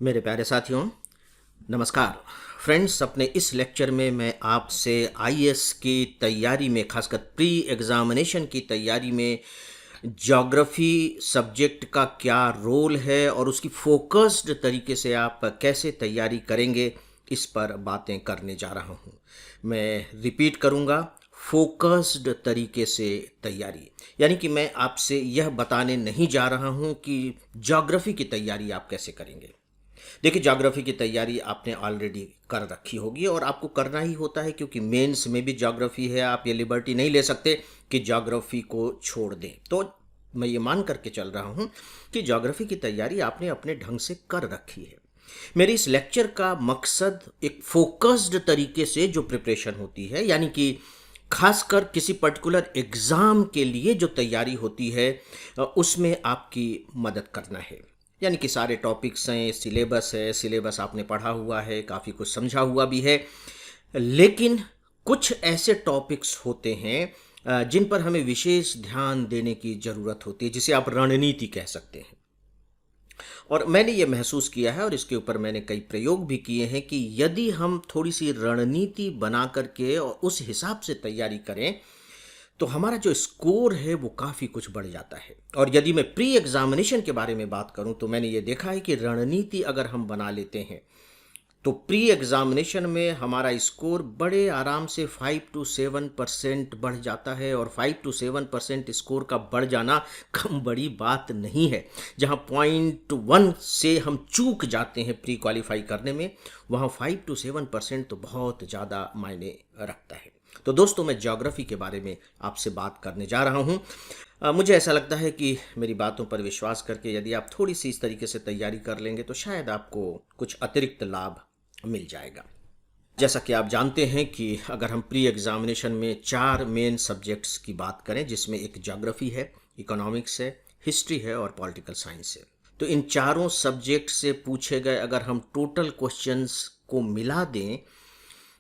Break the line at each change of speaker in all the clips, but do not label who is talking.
मेरे प्यारे साथियों, नमस्कार। फ्रेंड्स, अपने इस लेक्चर में मैं आपसे आईएएस की तैयारी में, खासकर प्री एग्जामिनेशन की तैयारी में ज्योग्राफी सब्जेक्ट का क्या रोल है और उसकी फोकस्ड तरीके से आप कैसे तैयारी करेंगे, इस पर बातें करने जा रहा हूँ। मैं रिपीट करूँगा, फोकस्ड तरीके से तैयारी, यानी कि मैं आपसे यह बताने नहीं जा रहा हूँ कि ज्योग्राफी की तैयारी आप कैसे करेंगे। देखिए, ज्योग्राफी की तैयारी आपने ऑलरेडी कर रखी होगी और आपको करना ही होता है, क्योंकि मेंस में भी ज्योग्राफी है। आप ये लिबर्टी नहीं ले सकते कि ज्योग्राफी को छोड़ दें। तो मैं ये मान करके चल रहा हूँ कि ज्योग्राफी की तैयारी आपने अपने ढंग से कर रखी है। मेरी इस लेक्चर का मकसद एक फोकस्ड तरीके से जो प्रिपरेशन होती है, यानी कि खासकर किसी पर्टिकुलर एग्ज़ाम के लिए जो तैयारी होती है, उसमें आपकी मदद करना है। यानी कि सारे टॉपिक्स हैं, सिलेबस आपने पढ़ा हुआ है, काफ़ी कुछ समझा हुआ भी है, लेकिन कुछ ऐसे टॉपिक्स होते हैं जिन पर हमें विशेष ध्यान देने की ज़रूरत होती है, जिसे आप रणनीति कह सकते हैं। और मैंने ये महसूस किया है और इसके ऊपर मैंने कई प्रयोग भी किए हैं कि यदि हम थोड़ी सी रणनीति बना करके और उस हिसाब से तैयारी करें, तो हमारा जो स्कोर है वो काफ़ी कुछ बढ़ जाता है। और यदि मैं प्री एग्जामिनेशन के बारे में बात करूं, तो मैंने ये देखा है कि रणनीति अगर हम बना लेते हैं तो प्री एग्जामिनेशन में हमारा स्कोर बड़े आराम से 5 to 7% बढ़ जाता है। और 5 to 7% स्कोर का बढ़ जाना कम बड़ी बात नहीं है। जहां 0.1 से हम चूक जाते हैं प्री क्वालिफाई करने में, वहां 5 to 7% तो बहुत ज़्यादा मायने रखता है। तो दोस्तों, मैं ज्योग्राफी के बारे में आपसे बात करने जा रहा हूं। मुझे ऐसा लगता है कि मेरी बातों पर विश्वास करके यदि आप थोड़ी सी इस तरीके से तैयारी कर लेंगे, तो शायद आपको कुछ अतिरिक्त लाभ मिल जाएगा। जैसा कि आप जानते हैं कि अगर हम प्री एग्जामिनेशन में 4 मेन सब्जेक्ट्स की बात करें, जिसमें एक ज्योग्राफी है, इकोनॉमिक्स है, हिस्ट्री है और पॉलिटिकल साइंस है, तो इन चारों सब्जेक्ट से पूछे गए अगर हम टोटल क्वेश्चंस को मिला दें,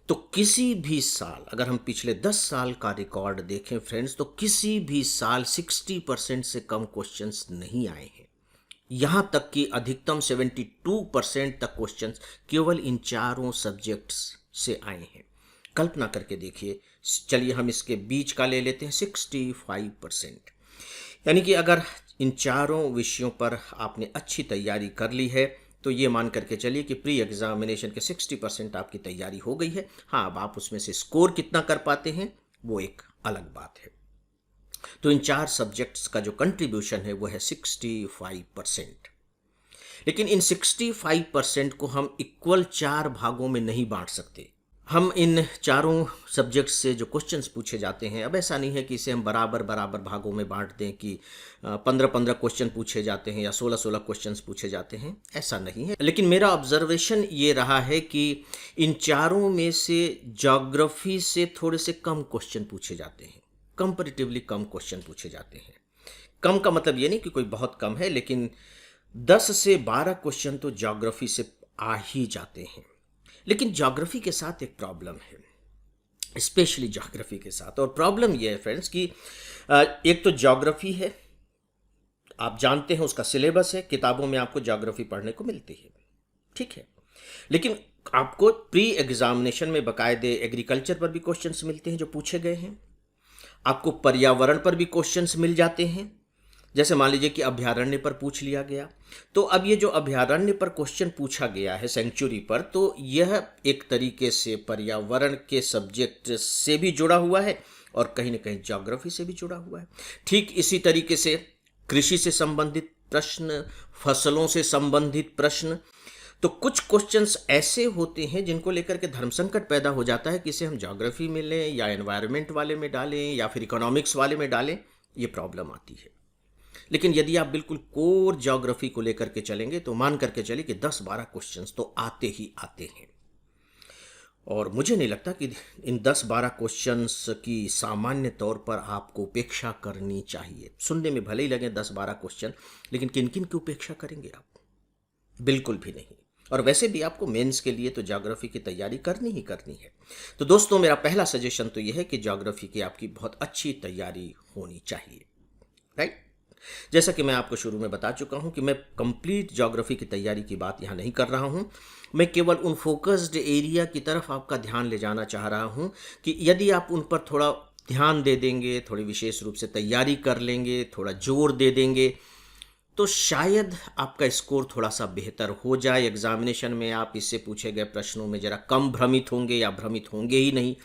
तो किसी भी साल, अगर हम पिछले 10 साल का रिकॉर्ड देखें फ्रेंड्स, तो किसी भी साल 60% से कम क्वेश्चंस नहीं आए हैं। यहाँ तक कि अधिकतम 72% तक क्वेश्चंस केवल इन चारों सब्जेक्ट्स से आए हैं। कल्पना करके देखिए, चलिए हम इसके बीच का ले लेते हैं 65%। यानी कि अगर इन चारों विषयों पर आपने अच्छी तैयारी कर ली है, तो ये मान करके चलिए कि प्री एग्जामिनेशन के 60% आपकी तैयारी हो गई है। हाँ, अब आप उसमें से स्कोर कितना कर पाते हैं वो एक अलग बात है। तो इन 4 सब्जेक्ट्स का जो कंट्रीब्यूशन है वो है 65%। लेकिन इन 65% को हम इक्वल 4 भागों में नहीं बांट सकते। हम इन चारों सब्जेक्ट्स से जो क्वेश्चंस पूछे जाते हैं, अब ऐसा नहीं है कि इसे हम बराबर बराबर भागों में बांट दें कि 15-15 क्वेश्चन पूछे जाते हैं या 16-16 क्वेश्चंस पूछे जाते हैं, ऐसा नहीं है। लेकिन मेरा ऑब्जर्वेशन ये रहा है कि इन चारों में से ज्योग्राफी से थोड़े से कम क्वेश्चन पूछे जाते हैं, कंपैरेटिवली कम क्वेश्चन पूछे जाते हैं। कम का मतलब ये नहीं कि कोई बहुत कम है, लेकिन 10 से 12 क्वेश्चन तो ज्योग्राफी से आ ही जाते हैं। लेकिन ज्योग्राफी के साथ एक प्रॉब्लम है, स्पेशली ज्योग्राफी के साथ। और प्रॉब्लम यह है फ्रेंड्स कि एक तो ज्योग्राफी है, आप जानते हैं उसका सिलेबस है, किताबों में आपको ज्योग्राफी पढ़ने को मिलती है, ठीक है। लेकिन आपको प्री एग्जामिनेशन में बाकायदे एग्रीकल्चर पर भी क्वेश्चंस मिलते हैं जो पूछे गए हैं। आपको पर्यावरण पर भी क्वेश्चंस मिल जाते हैं। जैसे मान लीजिए कि अभयारण्य पर पूछ लिया गया, तो अब ये जो अभयारण्य पर क्वेश्चन पूछा गया है सेंचुरी पर, तो यह एक तरीके से पर्यावरण के सब्जेक्ट से भी जुड़ा हुआ है और कहीं ना कहीं ज्योग्राफी से भी जुड़ा हुआ है। ठीक इसी तरीके से कृषि से संबंधित प्रश्न, फसलों से संबंधित प्रश्न। तो कुछ क्वेश्चंस ऐसे होते हैं जिनको लेकर के धर्म संकट पैदा हो जाता है कि इसे हम ज्योग्राफी में लें या एनवायरनमेंट वाले में डालें या फिर इकोनॉमिक्स वाले में डालें, ये प्रॉब्लम आती है। लेकिन यदि आप बिल्कुल कोर ज्योग्राफी को लेकर के चलेंगे, तो मान करके चलिए कि 10-12 क्वेश्चंस तो आते ही आते हैं। और मुझे नहीं लगता कि इन 10-12 क्वेश्चंस की सामान्य तौर पर आपको उपेक्षा करनी चाहिए। सुनने में भले ही लगे 10-12 क्वेश्चन, लेकिन किन किन की उपेक्षा करेंगे आप? बिल्कुल भी नहीं। और वैसे भी आपको मेंस के लिए तो ज्योग्राफी की तैयारी करनी ही करनी है। तो दोस्तों, मेरा पहला सजेशन तो यह है कि ज्योग्राफी की आपकी बहुत अच्छी तैयारी होनी चाहिए, राइट। जैसा कि मैं आपको शुरू में बता चुका हूं कि मैं कंप्लीट ज्योग्राफी की तैयारी की बात यहां नहीं कर रहा हूं। मैं केवल उन फोकस्ड एरिया की तरफ आपका ध्यान ले जाना चाह रहा हूं कि यदि आप उन पर थोड़ा ध्यान दे देंगे, थोड़ी विशेष रूप से तैयारी कर लेंगे, थोड़ा जोर दे देंगे, तो शायद आपका स्कोर थोड़ा सा बेहतर हो जाए एग्जामिनेशन में। आप इससे पूछे गए प्रश्नों में ज़रा कम भ्रमित होंगे या भ्रमित होंगे ही नहीं,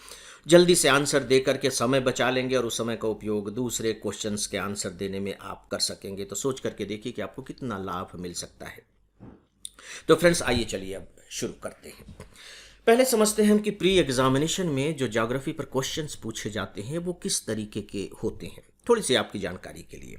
जल्दी से आंसर दे करके समय बचा लेंगे और उस समय का उपयोग दूसरे क्वेश्चंस के आंसर देने में आप कर सकेंगे। तो सोच करके देखिए कि आपको कितना लाभ मिल सकता है। तो फ्रेंड्स, आइए चलिए अब शुरू करते हैं। पहले समझते हैं हम कि प्री एग्जामिनेशन में जो ज्योग्राफी पर क्वेश्चंस पूछे जाते हैं वो किस तरीके के होते हैं। थोड़ी सी आपकी जानकारी के लिए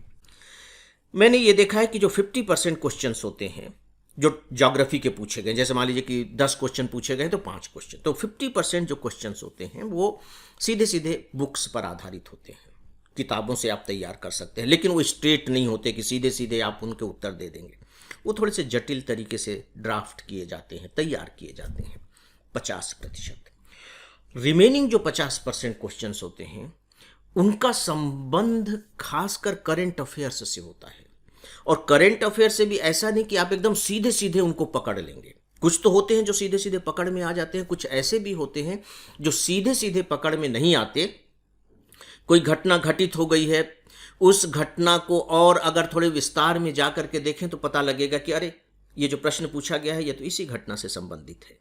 मैंने ये देखा है कि जो 50% क्वेश्चंस होते हैं जो ज्योग्राफी के पूछे गए, जैसे मान लीजिए कि 10 क्वेश्चन पूछे गए तो 5 क्वेश्चन, तो 50% जो क्वेश्चंस होते हैं वो सीधे सीधे बुक्स पर आधारित होते हैं। किताबों से आप तैयार कर सकते हैं, लेकिन वो स्ट्रेट नहीं होते कि सीधे सीधे आप उनके उत्तर दे देंगे। वो थोड़े से जटिल तरीके से ड्राफ्ट किए जाते हैं, तैयार किए जाते हैं। 50%। रिमेनिंग जो 50% क्वेश्चंस होते हैं उनका संबंध खासकर करंट अफेयर्स से होता है। और करंट अफेयर से भी ऐसा नहीं कि आप एकदम सीधे सीधे उनको पकड़ लेंगे। कुछ तो होते हैं जो सीधे सीधे पकड़ में आ जाते हैं, कुछ ऐसे भी होते हैं जो सीधे सीधे पकड़ में नहीं आते। कोई घटना घटित हो गई है, उस घटना को और अगर थोड़े विस्तार में जा करके देखें तो पता लगेगा कि अरे, ये जो प्रश्न पूछा गया है ये तो इसी घटना से संबंधित है।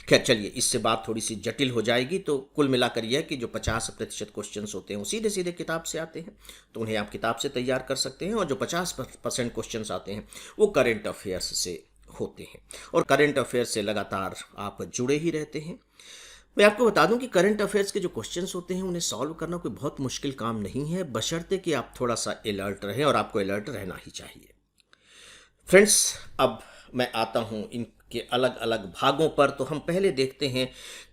खैर चलिए, इससे बात थोड़ी सी जटिल हो जाएगी। तो कुल मिलाकर यह कि जो 50% क्वेश्चंस होते हैं वो सीधे सीधे किताब से आते हैं, तो उन्हें आप किताब से तैयार कर सकते हैं। और जो 50% क्वेश्चंस आते हैं वो करंट अफेयर्स से होते हैं, और करंट अफेयर्स से लगातार आप जुड़े ही रहते हैं। मैं आपको बता दूं कि करंट अफेयर्स के जो क्वेश्चंस होते हैं उन्हें सॉल्व करना कोई बहुत मुश्किल काम नहीं है, बशर्ते कि आप थोड़ा सा अलर्ट रहें, और आपको अलर्ट रहना ही चाहिए। फ्रेंड्स, अब मैं आता हूं इनके अलग अलग भागों पर। तो हम पहले देखते हैं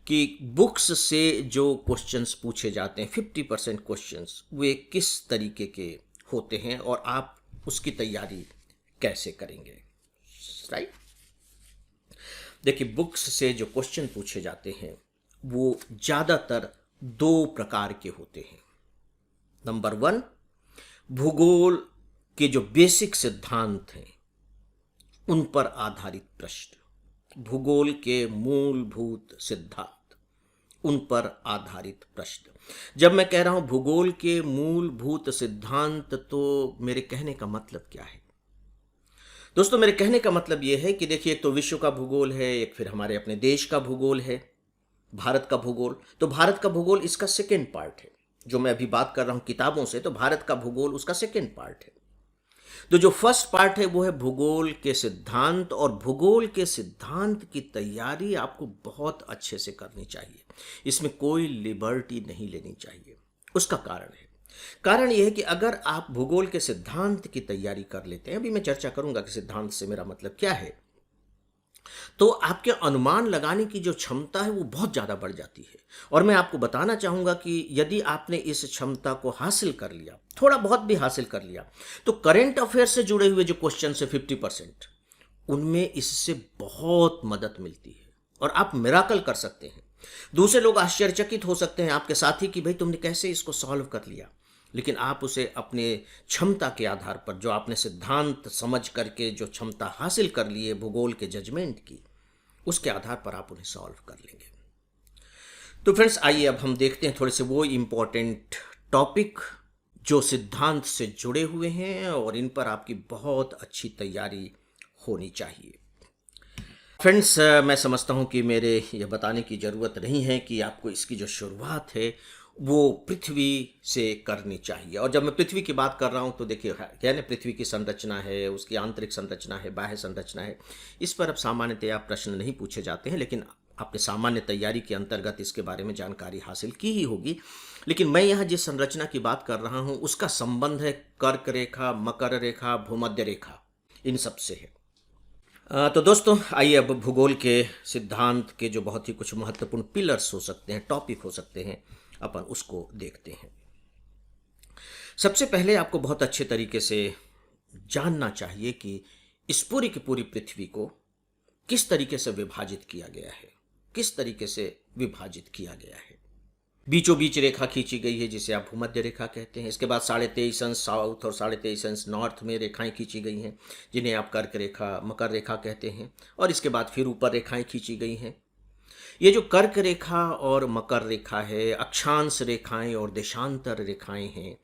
कि बुक्स से जो क्वेश्चंस पूछे जाते हैं, 50% क्वेश्चंस, वे किस तरीके के होते हैं और आप उसकी तैयारी कैसे करेंगे। राइट, देखिए, बुक्स से जो क्वेश्चन पूछे जाते हैं वो ज़्यादातर 2 प्रकार के होते हैं। नंबर 1, भूगोल के जो बेसिक सिद्धांत हैं उन पर आधारित प्रश्न, भूगोल के मूलभूत सिद्धांत, उन पर आधारित प्रश्न। जब मैं कह रहा हूं भूगोल के मूलभूत सिद्धांत, तो मेरे कहने का मतलब क्या है दोस्तों? मेरे कहने का मतलब यह है कि देखिए, एक तो विश्व का भूगोल है, एक फिर हमारे अपने देश का भूगोल है, भारत का भूगोल। तो भारत का भूगोल इसका सेकेंड पार्ट है। जो मैं अभी बात कर रहा हूं किताबों से, तो भारत का भूगोल उसका सेकेंड पार्ट है। तो जो फर्स्ट पार्ट है वो है भूगोल के सिद्धांत, और भूगोल के सिद्धांत की तैयारी आपको बहुत अच्छे से करनी चाहिए। इसमें कोई लिबर्टी नहीं लेनी चाहिए। उसका कारण यह है कि अगर आप भूगोल के सिद्धांत की तैयारी कर लेते हैं, अभी मैं चर्चा करूंगा कि सिद्धांत से मेरा मतलब क्या है, तो आपके अनुमान लगाने की जो क्षमता है वो बहुत ज़्यादा बढ़ जाती है। और मैं आपको बताना चाहूँगा कि यदि आपने इस क्षमता को हासिल कर लिया, थोड़ा बहुत भी हासिल कर लिया, तो करंट अफेयर से जुड़े हुए जो क्वेश्चन है 50%, उनमें इससे बहुत मदद मिलती है और आप मिराकल कर सकते हैं। दूसरे लोग आश्चर्यचकित हो सकते हैं आपके साथी कि भाई तुमने कैसे इसको सॉल्व कर लिया, लेकिन आप उसे अपने क्षमता के आधार पर, जो आपने सिद्धांत समझ करके जो क्षमता हासिल कर ली है भूगोल के जजमेंट की, उसके आधार पर आप उन्हें सॉल्व कर लेंगे। तो फ्रेंड्स, आइए अब हम देखते हैं थोड़े से वो इम्पोर्टेंट टॉपिक जो सिद्धांत से जुड़े हुए हैं और इन पर आपकी बहुत अच्छी तैयारी होनी चाहिए। फ्रेंड्स, मैं समझता हूं कि मेरे ये बताने की ज़रूरत नहीं है कि आपको इसकी जो शुरुआत है वो पृथ्वी से करनी चाहिए। और जब मैं पृथ्वी की बात कर रहा हूं तो देखिए, क्या है ना, पृथ्वी की संरचना है, उसकी आंतरिक संरचना है, बाह्य संरचना है। इस पर अब सामान्यतया प्रश्न नहीं पूछे जाते हैं, लेकिन आपने सामान्य तैयारी के अंतर्गत इसके बारे में जानकारी हासिल की ही होगी। लेकिन मैं यहाँ जिस संरचना की बात कर रहा हूँ उसका संबंध है कर्क रेखा, मकर रेखा, भूमध्य रेखा, इन सब से है। तो दोस्तों, आइए अब भूगोल के सिद्धांत के जो बहुत ही कुछ महत्वपूर्ण पिलर्स हो सकते हैं, टॉपिक हो सकते हैं, अपन उसको देखते हैं। सबसे पहले आपको बहुत अच्छे तरीके से जानना चाहिए कि इस पूरी की पूरी पृथ्वी को किस तरीके से विभाजित किया गया है, किस तरीके से विभाजित किया गया है। बीचों बीच रेखा खींची गई है जिसे आप भूमध्य रेखा कहते हैं। इसके बाद 23.5 अंश साउथ और 23.5 अंश नॉर्थ में रेखाएं खींची गई हैं जिन्हें आप कर्क रेखा, मकर रेखा कहते हैं। और इसके बाद फिर ऊपर रेखाएं खींची गई हैं। ये जो कर्क रेखा और मकर रेखा है, अक्षांश रेखाएं और देशांतर रेखाएं हैं,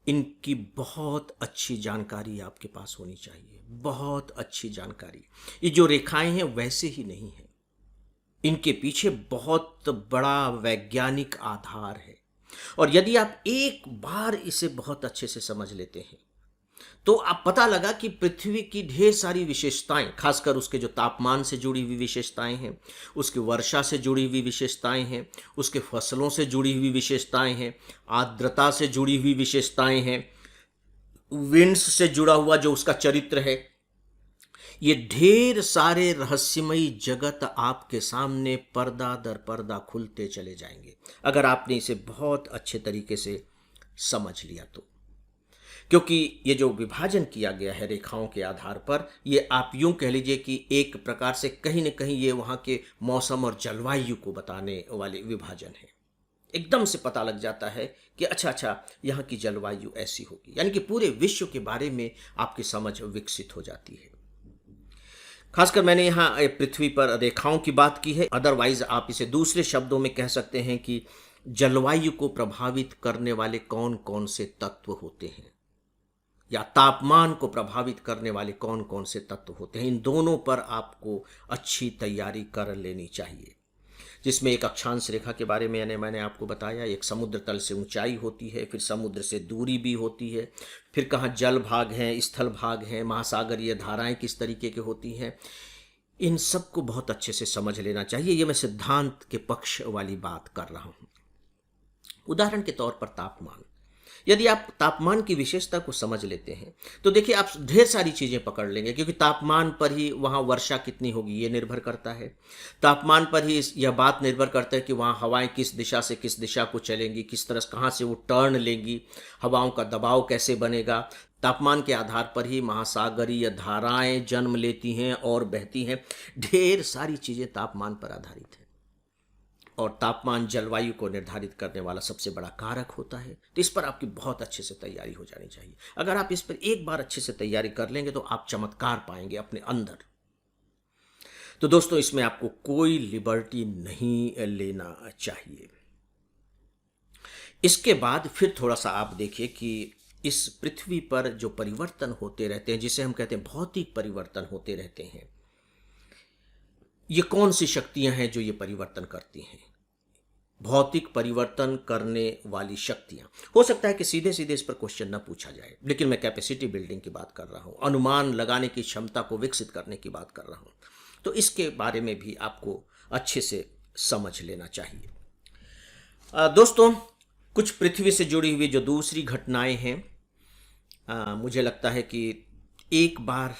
इनकी बहुत अच्छी जानकारी आपके पास होनी चाहिए, बहुत अच्छी जानकारी। ये जो रेखाएं हैं वैसे ही नहीं है, इनके पीछे बहुत बड़ा वैज्ञानिक आधार है। और यदि आप एक बार इसे बहुत अच्छे से समझ लेते हैं तो आप पता लगा कि पृथ्वी की ढेर सारी विशेषताएं, खासकर उसके जो तापमान से जुड़ी हुई विशेषताएं हैं, उसकी वर्षा से जुड़ी हुई विशेषताएं हैं, उसके फसलों से जुड़ी हुई विशेषताएं हैं, आर्द्रता से जुड़ी हुई विशेषताएं हैं, विंड्स से जुड़ा हुआ जो उसका चरित्र है, ये ढेर सारे रहस्यमयी जगत आपके सामने पर्दा दर पर्दा खुलते चले जाएंगे अगर आपने इसे बहुत अच्छे तरीके से समझ लिया तो। क्योंकि ये जो विभाजन किया गया है रेखाओं के आधार पर, ये आप यूं कह लीजिए कि एक प्रकार से कहीं न कहीं ये वहाँ के मौसम और जलवायु को बताने वाले विभाजन है। एकदम से पता लग जाता है कि अच्छा यहाँ की जलवायु ऐसी होगी, यानी कि पूरे विश्व के बारे में आपकी समझ विकसित हो जाती है। खासकर मैंने यहाँ पृथ्वी पर रेखाओं की बात की है, अदरवाइज आप इसे दूसरे शब्दों में कह सकते हैं कि जलवायु को प्रभावित करने वाले कौन कौन से तत्व होते हैं, या तापमान को प्रभावित करने वाले कौन कौन से तत्व होते हैं। इन दोनों पर आपको अच्छी तैयारी कर लेनी चाहिए, जिसमें एक अक्षांश रेखा के बारे में मैंने आपको बताया, एक समुद्र तल से ऊंचाई होती है, फिर समुद्र से दूरी भी होती है, फिर कहाँ जल भाग हैं, स्थल भाग हैं, महासागरीय धाराएं किस तरीके की होती हैं। इन सब को बहुत अच्छे से समझ लेना चाहिए। ये मैं सिद्धांत के पक्ष वाली बात कर रहा हूँ। उदाहरण के तौर पर तापमान, यदि आप तापमान की विशेषता को समझ लेते हैं तो देखिए आप ढेर सारी चीज़ें पकड़ लेंगे, क्योंकि तापमान पर ही वहाँ वर्षा कितनी होगी ये निर्भर करता है, तापमान पर ही यह बात निर्भर करता है कि वहाँ हवाएं किस दिशा से किस दिशा को चलेंगी, किस तरह कहाँ से वो टर्न लेंगी, हवाओं का दबाव कैसे बनेगा। तापमान के आधार पर ही महासागरीय धाराएं जन्म लेती हैं और बहती हैं। ढेर सारी चीज़ें तापमान पर आधारित हैं, और तापमान जलवायु को निर्धारित करने वाला सबसे बड़ा कारक होता है। तो इस पर आपकी बहुत अच्छे से तैयारी हो जानी चाहिए। अगर आप इस पर एक बार अच्छे से तैयारी कर लेंगे तो आप चमत्कार पाएंगे अपने अंदर। तो दोस्तों, इसमें आपको कोई लिबर्टी नहीं लेना चाहिए। इसके बाद फिर थोड़ा सा आप देखिए कि इस पृथ्वी पर जो परिवर्तन होते रहते हैं, जिसे हम कहते हैं भौतिक परिवर्तन होते रहते हैं, ये कौन सी शक्तियां हैं जो ये परिवर्तन करती हैं। भौतिक परिवर्तन करने वाली शक्तियां, हो सकता है कि सीधे सीधे इस पर क्वेश्चन न पूछा जाए, लेकिन मैं कैपेसिटी बिल्डिंग की बात कर रहा हूं, अनुमान लगाने की क्षमता को विकसित करने की बात कर रहा हूं। तो इसके बारे में भी आपको अच्छे से समझ लेना चाहिए। दोस्तों, कुछ पृथ्वी से जुड़ी हुई जो दूसरी घटनाएं हैं, मुझे लगता है कि एक बार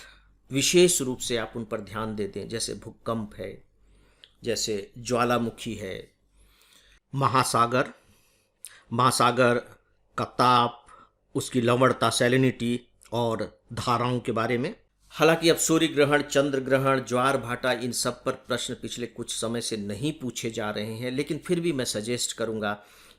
विशेष रूप से आप उन पर ध्यान दे दें, जैसे भूकंप है, जैसे ज्वालामुखी है, महासागर महासागर का ताप, उसकी लवणता, सैलिनिटी और धाराओं के बारे में। हालांकि अब सूर्य ग्रहण, चंद्र ग्रहण, ज्वार भाटा, इन सब पर प्रश्न पिछले कुछ समय से नहीं पूछे जा रहे हैं, लेकिन फिर भी मैं सजेस्ट करूंगा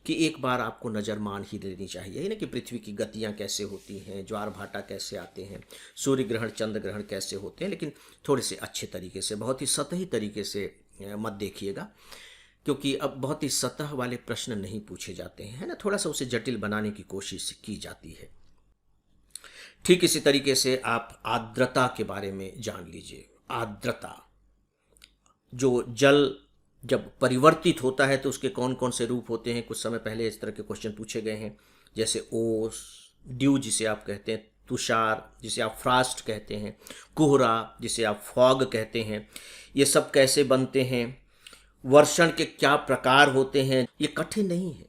कि एक बार आपको नज़र मान ही लेनी चाहिए ना, कि पृथ्वी की गतियां कैसे होती हैं, ज्वार भाटा कैसे आते हैं, सूर्य ग्रहण, चंद्र ग्रहण कैसे होते हैं, लेकिन थोड़े से अच्छे तरीके से, बहुत ही सतही तरीके से मत देखिएगा, क्योंकि अब बहुत ही सतह वाले प्रश्न नहीं पूछे जाते हैं, है ना, थोड़ा सा उसे जटिल बनाने की कोशिश की जाती है। ठीक इसी तरीके से आप आर्द्रता के बारे में जान लीजिए। आर्द्रता, जो जल जब परिवर्तित होता है तो उसके कौन कौन से रूप होते हैं, कुछ समय पहले इस तरह के क्वेश्चन पूछे गए हैं, जैसे ओस, ड्यू जिसे आप कहते हैं, तुषार जिसे आप फ्रास्ट कहते हैं, कोहरा जिसे आप फॉग कहते हैं, ये सब कैसे बनते हैं, वर्षण के क्या प्रकार होते हैं। ये कठिन नहीं है,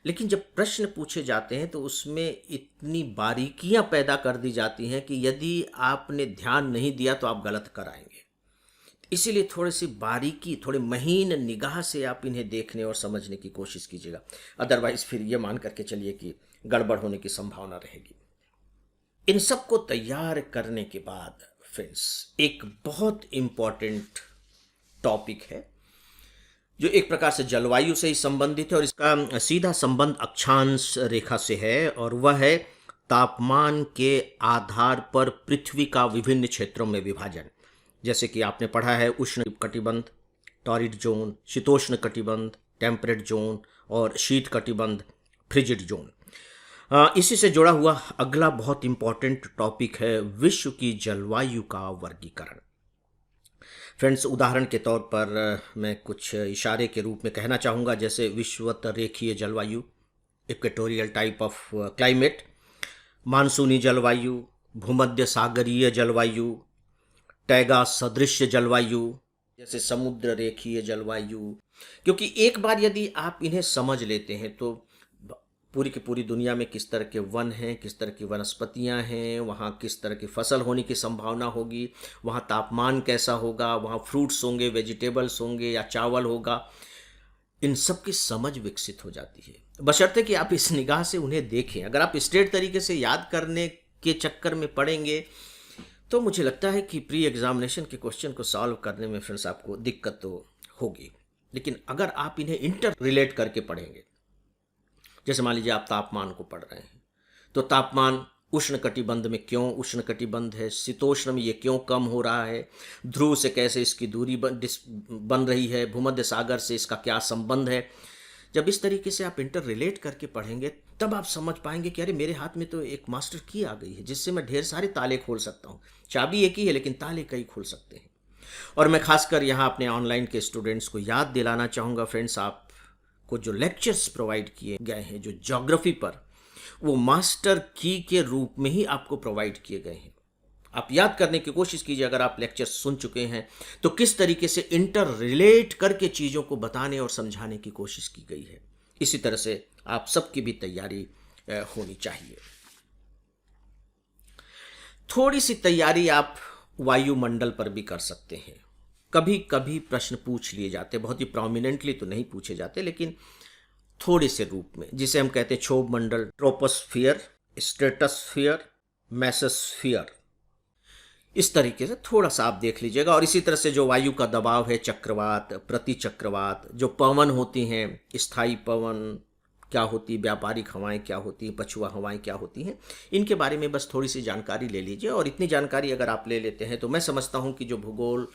लेकिन जब प्रश्न पूछे जाते हैं तो उसमें इतनी बारीकियां पैदा कर दी जाती हैं कि यदि आपने ध्यान नहीं दिया तो आप गलत कराएंगे। इसीलिए थोड़ी सी बारीकी, थोड़े महीन निगाह से आप इन्हें देखने और समझने की कोशिश कीजिएगा, अदरवाइज फिर ये मान करके चलिए कि गड़बड़ होने की संभावना रहेगी। इन सब को तैयार करने के बाद फ्रेंड्स, एक बहुत इम्पॉर्टेंट टॉपिक है जो एक प्रकार से जलवायु से ही संबंधित है, और इसका सीधा संबंध अक्षांश रेखा से है, और वह है तापमान के आधार पर पृथ्वी का विभिन्न क्षेत्रों में विभाजन। जैसे कि आपने पढ़ा है उष्ण कटिबंध, टॉरिड जोन, शीतोष्ण कटिबंध, टेम्परेट जोन, और शीत कटिबंध, फ्रिजिड जोन। इसी से जुड़ा हुआ अगला बहुत इंपॉर्टेंट टॉपिक है विश्व की जलवायु का वर्गीकरण। फ्रेंड्स, उदाहरण के तौर पर मैं कुछ इशारे के रूप में कहना चाहूँगा, जैसे विषुवत रेखीय जलवायु, इक्वेटोरियल टाइप ऑफ क्लाइमेट, मानसूनी जलवायु, भूमध्य सागरीय जलवायु, टैगा सदृश जलवायु, जैसे समुद्र रेखीय जलवायु। क्योंकि एक बार यदि आप इन्हें समझ लेते हैं तो पूरी की पूरी दुनिया में किस तरह के वन हैं, किस तरह की वनस्पतियां हैं, वहाँ किस तरह की फसल होने की संभावना होगी, वहाँ तापमान कैसा होगा, वहाँ फ्रूट्स होंगे, वेजिटेबल्स होंगे या चावल होगा, इन सब की समझ विकसित हो जाती है, बशर्ते कि आप इस निगाह से उन्हें देखें। अगर आप स्ट्रेट तरीके से याद करने के चक्कर में पड़ेंगे तो मुझे लगता है कि प्री एग्जामिनेशन के क्वेश्चन को सॉल्व करने में फ्रेंड्स आपको दिक्कत तो होगी। लेकिन अगर आप इन्हें इंटर रिलेट करके पढ़ेंगे, जैसे मान लीजिए आप तापमान को पढ़ रहे हैं, तो तापमान उष्ण कटिबंध में क्यों उष्ण कटिबंध है, शीतोष्ण में ये क्यों कम हो रहा है, ध्रुव से कैसे इसकी दूरी बन रही है, भूमध्य सागर से इसका क्या संबंध है। जब इस तरीके से आप इंटर रिलेट करके पढ़ेंगे तब आप समझ पाएंगे कि अरे मेरे हाथ में तो एक मास्टर की आ गई है जिससे मैं ढेर सारे ताले खोल सकता हूँ। चाबी एक ही है लेकिन ताले कई खोल सकते हैं। और मैं खासकर यहाँ अपने ऑनलाइन के स्टूडेंट्स को याद दिलाना चाहूँगा फ्रेंड्स, आपको जो लेक्चर्स प्रोवाइड किए गए हैं जो ज्योग्राफी पर, वो मास्टर की के रूप में ही आपको प्रोवाइड किए गए हैं। आप याद करने की कोशिश कीजिए, अगर आप लेक्चर सुन चुके हैं तो किस तरीके से इंटर रिलेट करके चीज़ों को बताने और समझाने की कोशिश की गई है। इसी तरह से आप सबकी भी तैयारी होनी चाहिए। थोड़ी सी तैयारी आप वायुमंडल पर भी कर सकते हैं। कभी कभी प्रश्न पूछ लिए जाते, बहुत ही प्रोमिनेंटली तो नहीं पूछे जाते, लेकिन थोड़े से रूप में, जिसे हम कहते हैं क्षोभ मंडल, ट्रोपोस्फियर, स्ट्रेटोस्फियर, मेसोस्फियर, इस तरीके से थोड़ा सा आप देख लीजिएगा। और इसी तरह से जो वायु का दबाव है, चक्रवात, प्रतिचक्रवात, जो पवन होती हैं, स्थायी पवन क्या होती, व्यापारिक हवाएं क्या होती, पछुआ हवाएं क्या होती हैं, इनके बारे में बस थोड़ी सी जानकारी ले लीजिए। और इतनी जानकारी अगर आप ले लेते हैं तो मैं समझता हूं कि जो भूगोल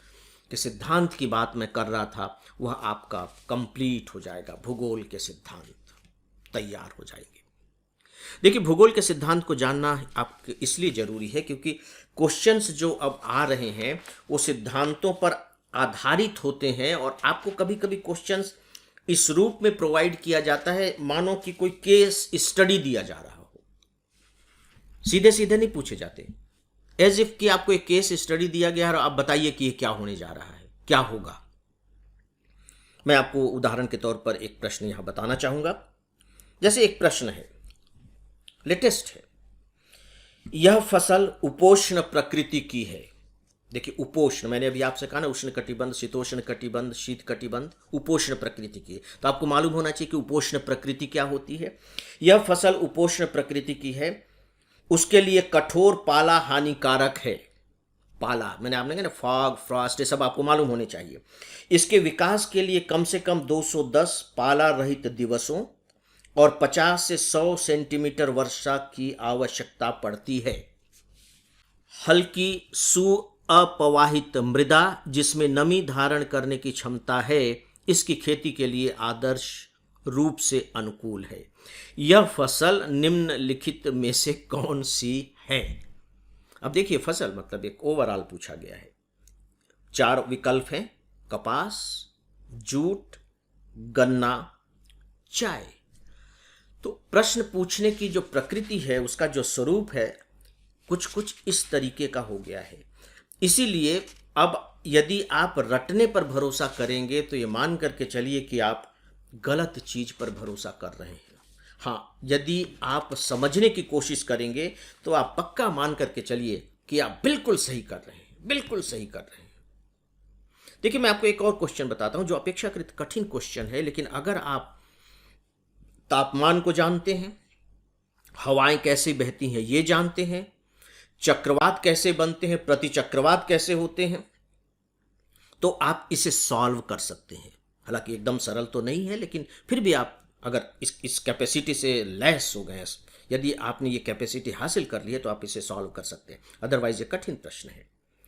के सिद्धांत की बात मैं कर रहा था वह आपका कंप्लीट हो जाएगा। भूगोल के सिद्धांत तैयार हो जाएंगे। देखिए, भूगोल के सिद्धांत को जानना आपके इसलिए जरूरी है क्योंकि क्वेश्चंस जो अब आ रहे हैं वो सिद्धांतों पर आधारित होते हैं, और आपको कभी कभी क्वेश्चंस इस रूप में प्रोवाइड किया जाता है मानो कि कोई केस स्टडी दिया जा रहा हो। सीधे सीधे नहीं पूछे जाते, एज इफ कि आपको एक केस स्टडी दिया गया है और आप बताइए कि ये क्या होने जा रहा है, क्या होगा। मैं आपको उदाहरण के तौर पर एक प्रश्न यहां बताना चाहूंगा। जैसे एक प्रश्न है, लेटेस्ट है, यह फसल उपोष्ण प्रकृति की है। देखिए, उपोष्ण, मैंने अभी आपसे कहा ना, उष्ण कटिबंध, शीतोष्ण कटिबंध, शीत कटिबंध, उपोष्ण प्रकृति की है। तो आपको मालूम होना चाहिए कि उपोष्ण प्रकृति क्या होती है। यह फसल उपोष्ण प्रकृति की है, उसके लिए कठोर पाला हानिकारक है। पाला मैंने आपने कहा ना, फॉग, फ्रॉस्ट, ये सब आपको मालूम होने चाहिए। इसके विकास के लिए कम से कम 210 पाला रहित दिवसों और 50 से 100 सेंटीमीटर वर्षा की आवश्यकता पड़ती है। हल्की अपवाहित मृदा जिसमें नमी धारण करने की क्षमता है, इसकी खेती के लिए आदर्श रूप से अनुकूल है। यह फसल निम्नलिखित में से कौन सी है। अब देखिए, फसल मतलब एक ओवरऑल पूछा गया है। 4 विकल्प हैं, कपास, जूट, गन्ना, चाय। तो प्रश्न पूछने की जो प्रकृति है, उसका जो स्वरूप है, कुछ कुछ इस तरीके का हो गया है। इसीलिए अब यदि आप रटने पर भरोसा करेंगे तो ये मान करके चलिए कि आप गलत चीज पर भरोसा कर रहे हैं। हाँ, यदि आप समझने की कोशिश करेंगे तो आप पक्का मान करके चलिए कि आप बिल्कुल सही कर रहे हैं, बिल्कुल सही कर रहे हैं। देखिए, मैं आपको एक और क्वेश्चन बताता हूं जो अपेक्षाकृत कठिन क्वेश्चन है, लेकिन अगर आप तापमान को जानते हैं, हवाएं कैसे बहती हैं ये जानते हैं, चक्रवात कैसे बनते हैं, प्रतिचक्रवात कैसे होते हैं, तो आप इसे सॉल्व कर सकते हैं। हालांकि एकदम सरल तो नहीं है, लेकिन फिर भी आप अगर इस कैपेसिटी से लैस हो गए, यदि आपने ये कैपेसिटी हासिल कर ली है तो आप इसे सॉल्व कर सकते हैं। अदरवाइज ये कठिन प्रश्न है।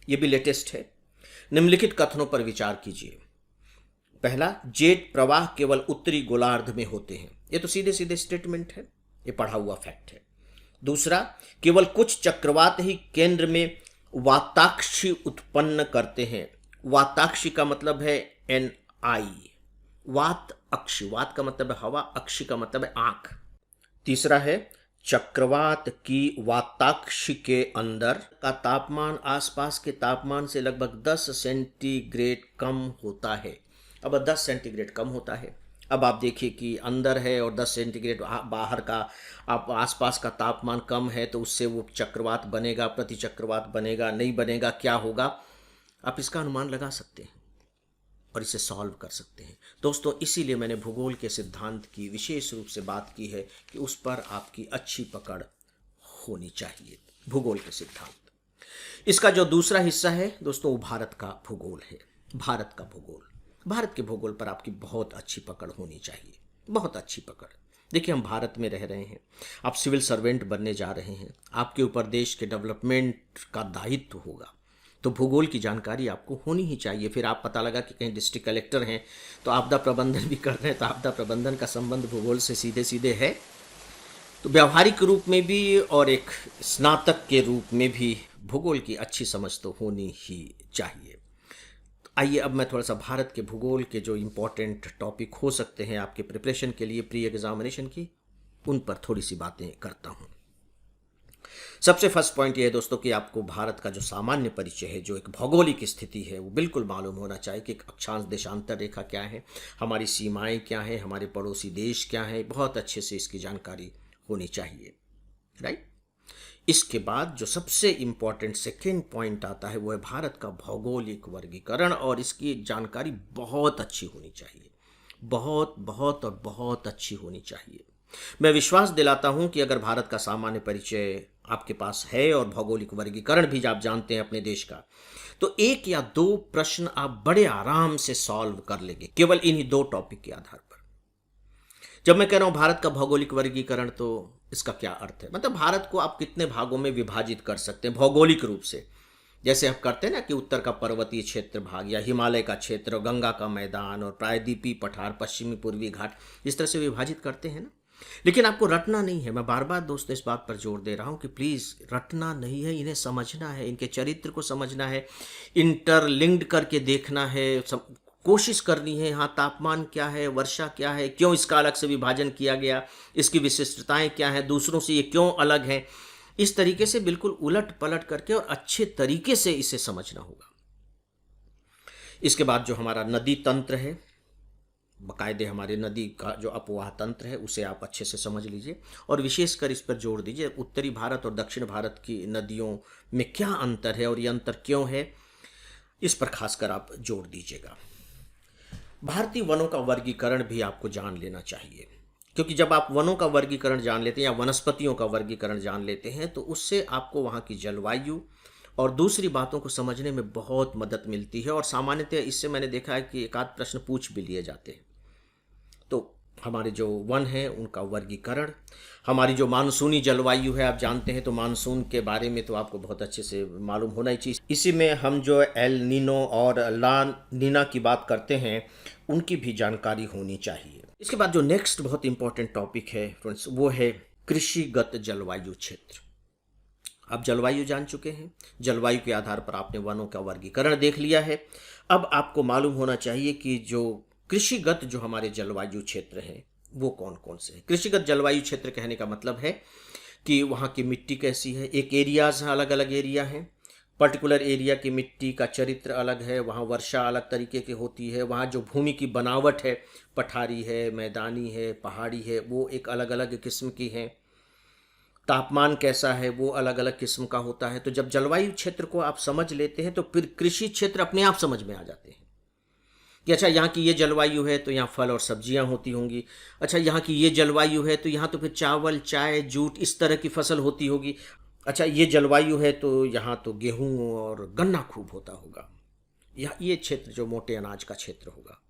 ये भी लेटेस्ट है। निम्नलिखित कथनों पर विचार कीजिए। पहला, जेट प्रवाह केवल उत्तरी गोलार्ध में होते हैं। ये तो सीधे सीधे स्टेटमेंट है, ये पढ़ा हुआ फैक्ट है। दूसरा, केवल कुछ चक्रवात ही केंद्र में वाताक्षी उत्पन्न करते हैं। वाताक्षी का मतलब है NI। वात अक्षी, वात का मतलब है हवा, अक्षी का मतलब है आंख। तीसरा है, चक्रवात की वाताक्षी के अंदर का तापमान आसपास के तापमान से लगभग 10 सेंटीग्रेड कम होता है। अब 10 सेंटीग्रेड कम होता है, अब आप देखिए कि अंदर है और 10 सेंटीग्रेड बाहर का, आप आसपास का तापमान कम है, तो उससे वो चक्रवात बनेगा, प्रतिचक्रवात बनेगा, नहीं बनेगा, क्या होगा, आप इसका अनुमान लगा सकते हैं और इसे सॉल्व कर सकते हैं। दोस्तों, इसीलिए मैंने भूगोल के सिद्धांत की विशेष रूप से बात की है कि उस पर आपकी अच्छी पकड़ होनी चाहिए। भूगोल के सिद्धांत, इसका जो दूसरा हिस्सा है दोस्तों, वो भारत का भूगोल है। भारत का भूगोल, भारत के भूगोल पर आपकी बहुत अच्छी पकड़ होनी चाहिए, बहुत अच्छी पकड़। देखिए, हम भारत में रह रहे हैं, आप सिविल सर्वेंट बनने जा रहे हैं, आपके ऊपर देश के डेवलपमेंट का दायित्व होगा, तो भूगोल की जानकारी आपको होनी ही चाहिए। फिर आप पता लगा कि कहीं डिस्ट्रिक्ट कलेक्टर हैं तो आपदा प्रबंधन भी कर रहे हैं, तो आपदा प्रबंधन का संबंध भूगोल से सीधे सीधे है। तो व्यावहारिक रूप में भी और एक स्नातक के रूप में भी भूगोल की अच्छी समझ तो होनी ही चाहिए। तो आइए अब मैं थोड़ा सा भारत के भूगोल के जो इम्पोर्टेंट टॉपिक हो सकते हैं आपके प्रिपरेशन के लिए प्री एग्जामिनेशन की, उन पर थोड़ी सी बातें करता हूँ। सबसे फर्स्ट पॉइंट ये है दोस्तों कि आपको भारत का जो सामान्य परिचय है, जो एक भौगोलिक स्थिति है, वो बिल्कुल मालूम होना चाहिए कि एक अक्षांश देशांतर रेखा क्या है, हमारी सीमाएं क्या हैं, हमारे पड़ोसी देश क्या हैं, बहुत अच्छे से इसकी जानकारी होनी चाहिए, राइट। इसके बाद जो सबसे इम्पॉर्टेंट सेकेंड पॉइंट आता है वो है भारत का भौगोलिक वर्गीकरण, और इसकी जानकारी बहुत अच्छी होनी चाहिए, बहुत बहुत और बहुत अच्छी होनी चाहिए। मैं विश्वास दिलाता हूं कि अगर भारत का सामान्य परिचय आपके पास है और भौगोलिक वर्गीकरण भी आप जानते हैं अपने देश का, तो एक या दो प्रश्न आप बड़े आराम से सॉल्व कर लेंगे केवल इन्हीं दो टॉपिक के आधार पर। जब मैं कह रहा हूं भारत का भौगोलिक वर्गीकरण, तो इसका क्या अर्थ है? मतलब भारत को आप कितने भागों में विभाजित कर सकते हैं भौगोलिक रूप से, जैसे हम करते हैं ना कि उत्तर का पर्वतीय क्षेत्र भाग, या हिमालय का क्षेत्र, गंगा का मैदान, और प्रायद्वीपीय पठार, पश्चिमी पूर्वी घाट, इस तरह से विभाजित करते हैं ना। लेकिन आपको रटना नहीं है। मैं बार बार दोस्तों इस बात पर जोर दे रहा हूं कि प्लीज़ रटना नहीं है, इन्हें समझना है, इनके चरित्र को समझना है, इंटरलिंक्ड करके देखना है, कोशिश करनी है। यहाँ तापमान क्या है, वर्षा क्या है, क्यों इसका अलग से विभाजन किया गया, इसकी विशिष्टताएं क्या हैं, दूसरों से ये क्यों अलग है, इस तरीके से बिल्कुल उलट पलट करके और अच्छे तरीके से इसे समझना होगा। इसके बाद जो हमारा नदी तंत्र है, बाकायदे हमारे नदी का जो अपवाह तंत्र है, उसे आप अच्छे से समझ लीजिए और विशेषकर इस पर जोर दीजिए। उत्तरी भारत और दक्षिण भारत की नदियों में क्या अंतर है और ये अंतर क्यों है, इस पर खासकर आप जोर दीजिएगा। भारतीय वनों का वर्गीकरण भी आपको जान लेना चाहिए, क्योंकि जब आप वनों का वर्गीकरण जान लेते हैं या वनस्पतियों का वर्गीकरण जान लेते हैं, तो उससे आपको वहाँ की जलवायु और दूसरी बातों को समझने में बहुत मदद मिलती है। और सामान्यतः इससे मैंने देखा है कि एक आध प्रश्न पूछ भी लिए जाते हैं। तो हमारे जो वन हैं उनका वर्गीकरण, हमारी जो मानसूनी जलवायु है, आप जानते हैं, तो मानसून के बारे में तो आपको बहुत अच्छे से मालूम होना ही चाहिए। इसी में हम जो एल नीनो और ला नीना की बात करते हैं, उनकी भी जानकारी होनी चाहिए। इसके बाद जो नेक्स्ट बहुत इंपॉर्टेंट टॉपिक है फ्रेंड्स, वो है कृषिगत जलवायु क्षेत्र। आप जलवायु जान चुके हैं, जलवायु के आधार पर आपने वनों का वर्गीकरण देख लिया है। अब आपको मालूम होना चाहिए कि जो कृषिगत जो हमारे जलवायु क्षेत्र हैं वो कौन कौन से हैं। कृषिगत जलवायु क्षेत्र कहने का मतलब है कि वहाँ की मिट्टी कैसी है। एक एरियाज हैं, अलग अलग एरिया हैं, पर्टिकुलर एरिया की मिट्टी का चरित्र अलग है, वहाँ वर्षा अलग तरीके की होती है, वहाँ जो भूमि की बनावट है, पठारी है, मैदानी है, पहाड़ी है, वो एक अलग अलग किस्म की है। तापमान कैसा है वो अलग अलग किस्म का होता है। तो जब जलवायु क्षेत्र को आप समझ लेते हैं तो फिर कृषि क्षेत्र अपने आप समझ में आ जाते हैं कि अच्छा यहाँ की ये जलवायु है तो यहाँ फल और सब्जियाँ होती होंगी, अच्छा यहाँ की ये जलवायु है तो यहाँ तो फिर चावल, चाय, जूट, इस तरह की फसल होती होगी, अच्छा ये जलवायु है तो यहाँ तो गेहूँ और गन्ना खूब होता होगा, ये क्षेत्र जो मोटे अनाज का क्षेत्र होगा।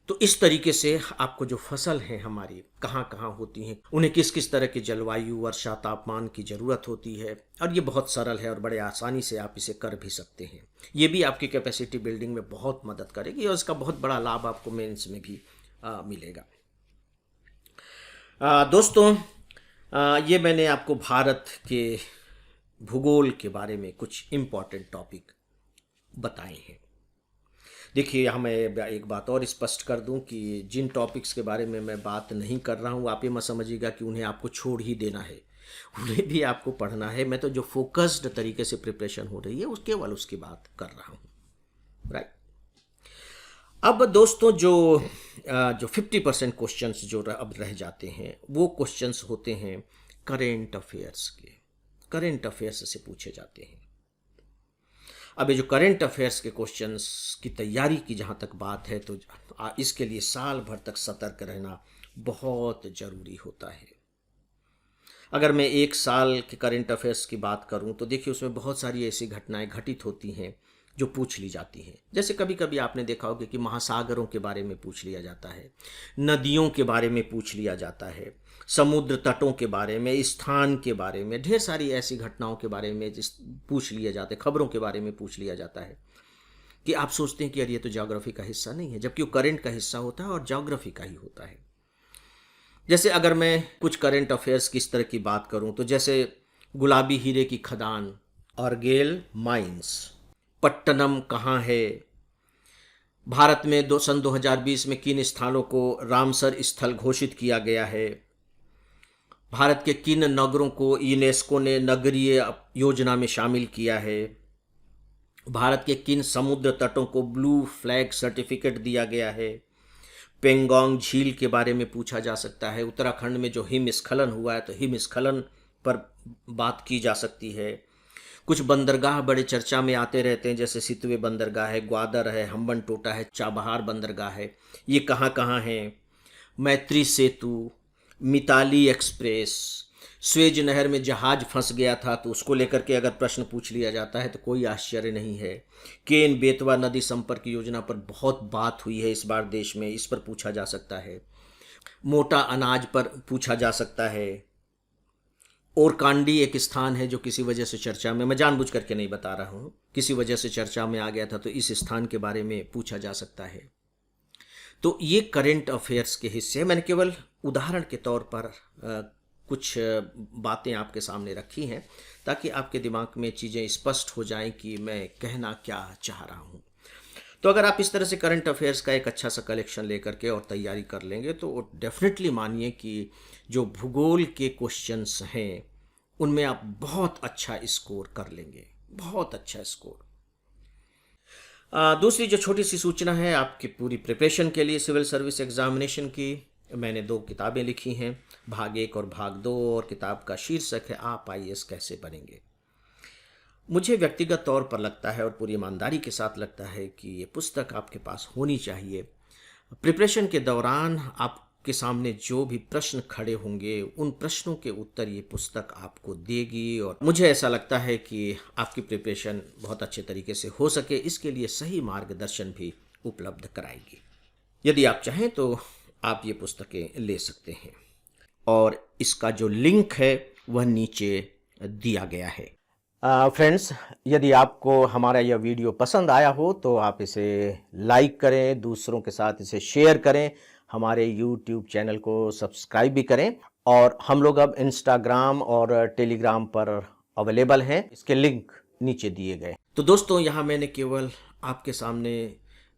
तो इस तरीके से आपको जो फसल हैं हमारी कहाँ कहाँ होती हैं, उन्हें किस किस तरह की जलवायु, वर्षा, तापमान की ज़रूरत होती है, और ये बहुत सरल है और बड़े आसानी से आप इसे कर भी सकते हैं। ये भी आपकी कैपेसिटी बिल्डिंग में बहुत मदद करेगी और इसका बहुत बड़ा लाभ आपको मेंस में भी मिलेगा। दोस्तों, ये मैंने आपको भारत के भूगोल के बारे में कुछ इम्पॉर्टेंट टॉपिक बताए हैं। देखिए, यहाँ मैं एक बात और स्पष्ट कर दूं कि जिन टॉपिक्स के बारे में मैं बात नहीं कर रहा हूँ, आप ये मत समझिएगा कि उन्हें आपको छोड़ ही देना है, उन्हें भी आपको पढ़ना है। मैं तो जो फोकस्ड तरीके से प्रिपरेशन हो रही है उस केवल उसकी बात कर रहा हूँ, राइट। अब दोस्तों, जो 50% क्वेश्चंस जो अब रह जाते हैं वो क्वेश्चंस होते हैं करेंट अफेयर्स के, करेंट अफेयर्स से पूछे जाते हैं। अब ये जो करेंट अफेयर्स के क्वेश्चंस की तैयारी की जहाँ तक बात है, तो इसके लिए साल भर तक सतर्क रहना बहुत ज़रूरी होता है। अगर मैं एक साल के करेंट अफेयर्स की बात करूं तो देखिए, उसमें बहुत सारी ऐसी घटनाएं घटित होती हैं जो पूछ ली जाती हैं। जैसे कभी कभी आपने देखा होगा कि महासागरों के बारे में पूछ लिया जाता है, नदियों के बारे में पूछ लिया जाता है, समुद्र तटों के बारे में, स्थान के बारे में, ढेर सारी ऐसी घटनाओं के बारे में पूछ लिया जाता है, खबरों के बारे में पूछ लिया जाता है कि आप सोचते हैं कि यार ये तो ज्योग्राफी का हिस्सा नहीं है, जबकि वो करंट का हिस्सा होता है और ज्योग्राफी का ही होता है। जैसे अगर मैं कुछ करंट अफेयर्स की इस तरह की बात करूं तो जैसे गुलाबी हीरे की खदान अर्गेल माइंस, पट्टनम कहाँ है, भारत में सन 2020 में किन स्थानों को रामसर स्थल घोषित किया गया है, भारत के किन नगरों को यूनेस्को ने नगरीय योजना में शामिल किया है, भारत के किन समुद्र तटों को ब्लू फ्लैग सर्टिफिकेट दिया गया है, पेंगोंग झील के बारे में पूछा जा सकता है, उत्तराखंड में जो हिमस्खलन हुआ है तो हिमस्खलन पर बात की जा सकती है। कुछ बंदरगाह बड़े चर्चा में आते रहते हैं, जैसे सितवे बंदरगाह है, ग्वादर है, हम्बनटोटा है, चाबहार बंदरगाह है, ये कहाँ कहाँ हैं। मैत्री सेतु, मिताली एक्सप्रेस, स्वेज नहर में जहाज फंस गया था तो उसको लेकर के अगर प्रश्न पूछ लिया जाता है तो कोई आश्चर्य नहीं है। केन बेतवा नदी संपर्क योजना पर बहुत बात हुई है इस बार देश में, इस पर पूछा जा सकता है। मोटा अनाज पर पूछा जा सकता है। ओरकांडी एक स्थान है जो किसी वजह से चर्चा में, मैं जानबूझ करके नहीं बता रहा हूँ, किसी वजह से चर्चा में आ गया था तो इस स्थान के बारे में पूछा जा सकता है। तो ये करंट अफेयर्स के हिस्से, मैंने केवल उदाहरण के तौर पर कुछ बातें आपके सामने रखी हैं ताकि आपके दिमाग में चीज़ें स्पष्ट हो जाएं कि मैं कहना क्या चाह रहा हूँ। तो अगर आप इस तरह से करंट अफेयर्स का एक अच्छा सा कलेक्शन लेकर के और तैयारी कर लेंगे तो डेफिनेटली मानिए कि जो भूगोल के क्वेश्चंस हैं उनमें आप बहुत अच्छा स्कोर कर लेंगे, बहुत अच्छा स्कोर। दूसरी जो छोटी सी सूचना है आपकी पूरी प्रिपरेशन के लिए सिविल सर्विस एग्जामिनेशन की, मैंने 2 किताबें लिखी हैं, भाग 1 और भाग 2, और किताब का शीर्षक है आप आईएएस कैसे बनेंगे। मुझे व्यक्तिगत तौर पर लगता है और पूरी ईमानदारी के साथ लगता है कि ये पुस्तक आपके पास होनी चाहिए। प्रिपरेशन के दौरान आपके सामने जो भी प्रश्न खड़े होंगे उन प्रश्नों के उत्तर ये पुस्तक आपको देगी, और मुझे ऐसा लगता है कि आपकी प्रिपरेशन बहुत अच्छे तरीके से हो सके इसके लिए सही मार्गदर्शन भी उपलब्ध कराएगी। यदि आप चाहें तो आप ये पुस्तकें ले सकते हैं और इसका जो लिंक है वह नीचे दिया गया है। फ्रेंड्स, यदि आपको हमारा यह वीडियो पसंद आया हो तो आप इसे लाइक करें, दूसरों के साथ इसे शेयर करें, हमारे यूट्यूब चैनल को सब्सक्राइब भी करें, और हम लोग अब इंस्टाग्राम और टेलीग्राम पर अवेलेबल हैं, इसके लिंक नीचे दिए गए। तो दोस्तों, यहाँ मैंने केवल आपके सामने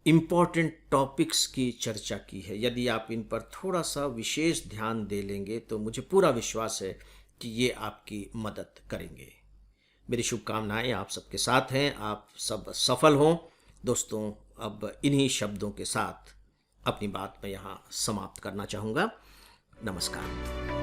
इम्पॉर्टेंट टॉपिक्स की चर्चा की है। यदि आप इन पर थोड़ा सा विशेष ध्यान दे लेंगे तो मुझे पूरा विश्वास है कि ये आपकी मदद करेंगे। मेरी शुभकामनाएं आप सबके साथ हैं, आप सब सफल हों। दोस्तों, अब इन्हीं शब्दों के साथ अपनी बात मैं यहाँ समाप्त करना चाहूँगा। नमस्कार।